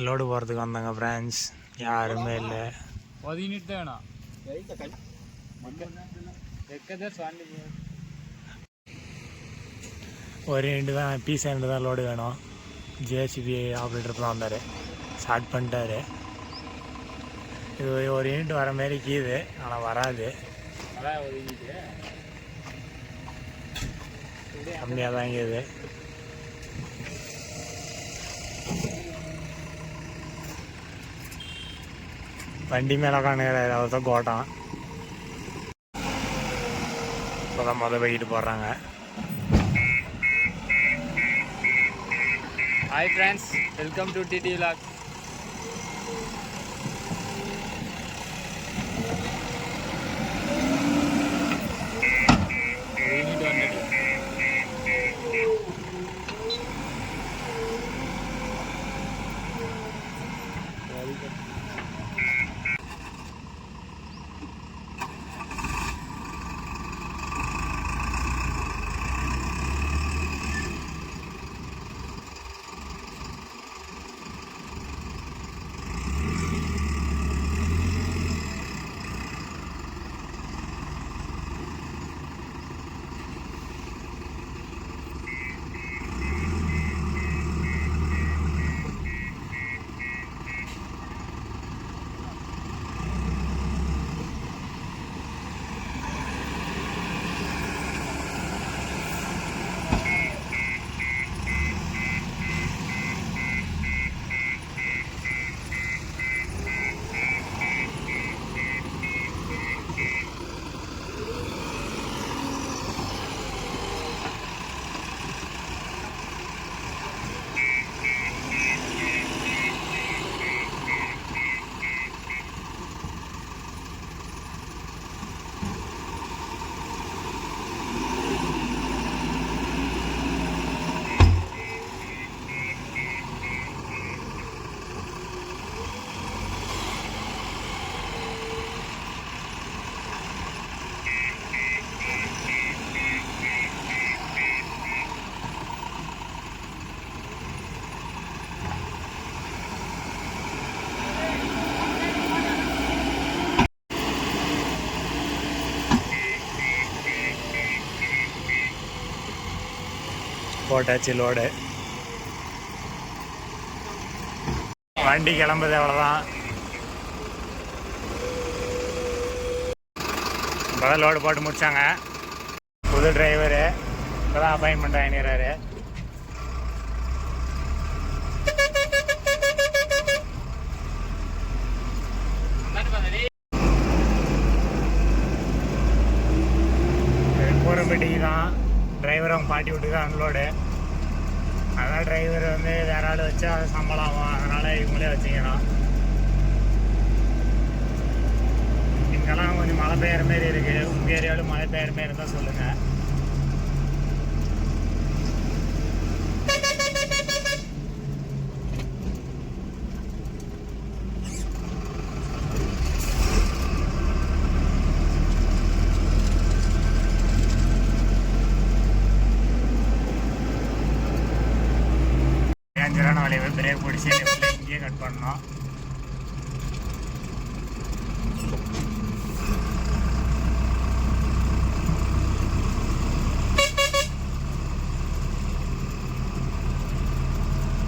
Load போகிறதுக்கு வந்தாங்க friends, யாருமே இல்லை. ஒரு ரெண்டு தான் பீஸ் ரெண்டு தான் லோடு வேணும். ஜேசிபி ஆப்ரேட்டர் தான் வந்தார், ஸ்டார்ட் பண்ணிட்டாரு. இது ஒரு யூனிட் வர மாரி கீது, ஆனால் வராது. கம்மியாக தான் இருக்குது. வண்டி மேலே உட்காந்துக்கிறாரு, அவர் தான் கோட்டான். இப்போ தான் போய்கிட்டு போடுறாங்க. Hi friends, welcome to DD vlogs. போட்டாச்சு லோடு. வண்டி கிளம்புது, அவ்வளோதான். இப்போதான் லோடு போட்டு முடிச்சாங்க. புது டிரைவரு இப்போதான் அப்பாயின்மெண்ட் ஆகிடுறாரு. போகிறபடிக்கு தான் டிரைவர் அவங்க பாட்டி விட்டுக்கு அன்லோடு. அதனால் டிரைவர் வந்து வேற ஆள் வச்சா அது சம்பளம் ஆகும், அதனால் இவங்களே வச்சுக்கணும். இங்கெல்லாம் கொஞ்சம் மழை பெய்கிற மாரி இருக்குது. உங்கள் ஏரியாவில் மழை பெய்கிற மாரி இருந்தால் சொல்லுங்கள். வளைவு பிரேக் பிடிச்சி இங்கேயே கட் பண்ணோம்.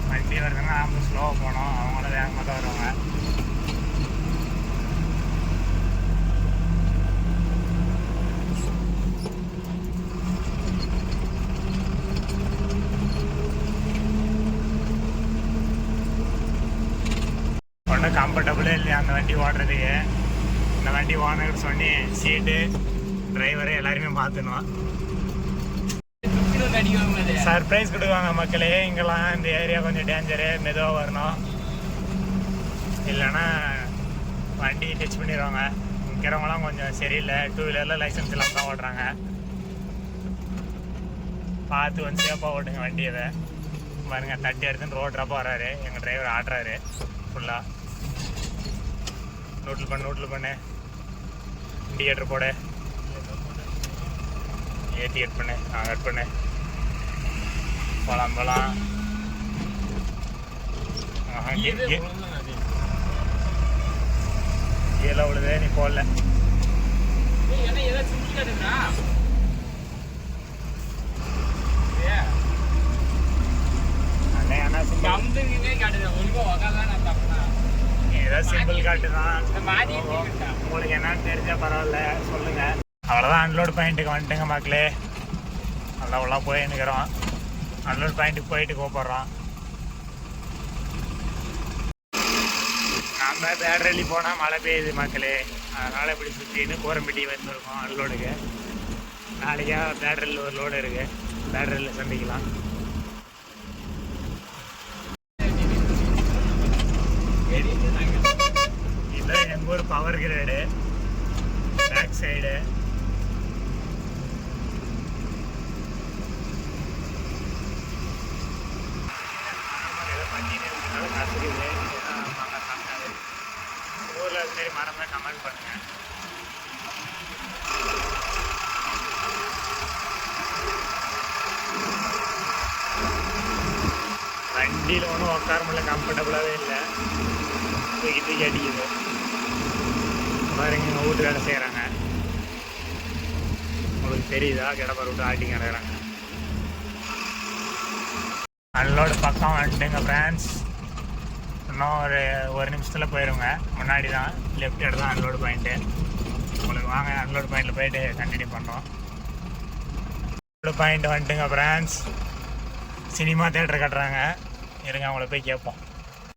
வண்டி வருதுன்னா நம்ம ஸ்லோவாக போனோம், அவங்கள வேகமாக தான் வருவாங்க. கம்ஃபர்டபுளே இல்லையா அந்த வண்டி ஓடுறதுக்கு. இந்த வண்டி ஓனர்கிட்ட சொன்னி சீட்டு டிரைவரு எல்லாருமே மாற்றணும். சர்ப்ரைஸ் கொடுக்குவாங்க மக்களே. இங்கெல்லாம் இந்த ஏரியா கொஞ்சம் டேஞ்சரு, மெதுவாக வரணும், இல்லைன்னா வண்டி டச் பண்ணிடுவாங்க. இருக்கிறவங்களாம் கொஞ்சம் சரியில்லை, 2 வீலரில் லைசன்ஸ் இல்லாமல் தான் ஓடுறாங்க. பார்த்து வந்து சேஃபாக ஓட்டுங்க வண்டியை. பாருங்க, தட்டி எடுத்துன்னு ரோட்ரப்போ வர்றாரு எங்கள் டிரைவர், ஆடுறாரு ஃபுல்லாக. நோட்டில் பண்ணு இண்டிகேட்டர் போட, ஏற்றி கட் பண்ணு, கட் பண்ணு. போகலாம் கீழே விழுதே நீ போடல. ஏதோ சிம்பிள் காட்டு தான். உங்களுக்கு என்னன்னு தெரிஞ்சா பரவாயில்ல சொல்லுங்க. அவ்வளோதான், அன்லோட் பாயிண்ட்டுக்கு வந்துட்டுங்க மக்களே. நல்லா போயின்னுக்கிறோம். அன்லோட் பாயிண்ட்டுக்கு போயிட்டு கூப்பிட்றோம். நம்ம பேட்ரலி போனால் மழை பெய்யுது மக்களே, அதனால் இப்படி சுற்றின்னு கோரம்பட்டி வந்துருக்கோம் அன்லோடுக்கு. நாளைக்கா பேட்ரலில் ஒரு லோடு இருக்குது, பேட்ரலில் சந்திக்கலாம். இதுதான் எங்கள் ஊர் பவர் கிரேடு பேக் சைடு. ஊரில் அது மாரி மரம் தான் கமெண்ட் பண்ணுங்கள். வண்டியில் ஒன்றும் உட்கார முடியல, கம்ஃபர்டபுளாகவே இல்லை. தூக்கி அடிக்குது பாருங்க. எங்கள் வீட்டு வேலை செய்கிறாங்க, உங்களுக்கு தெரியுதா? கிடப்பார் விட்டு ஆட்டி கிடக்குறாங்க. அன்லோடு பக்கம் வந்துட்டுங்க ஃப்ரெண்ட்ஸ். இன்னும் ஒரு நிமிஷத்தில் போயிடுங்க. முன்னாடி தான் லெஃப்ட் எடுத்து தான் அன்லோடு பாயிண்ட்டு. உங்களுக்கு வாங்க அன்லோடு பாயிண்டில் போயிட்டு கண்டினியூ பண்ணுறோம். அன்லோடு பாயிண்ட் வந்துட்டுங்க ஃப்ரெண்ட்ஸ். சினிமா தேட்டர் கட்டுறாங்க, இருங்க அவங்கள போய் கேட்போம்.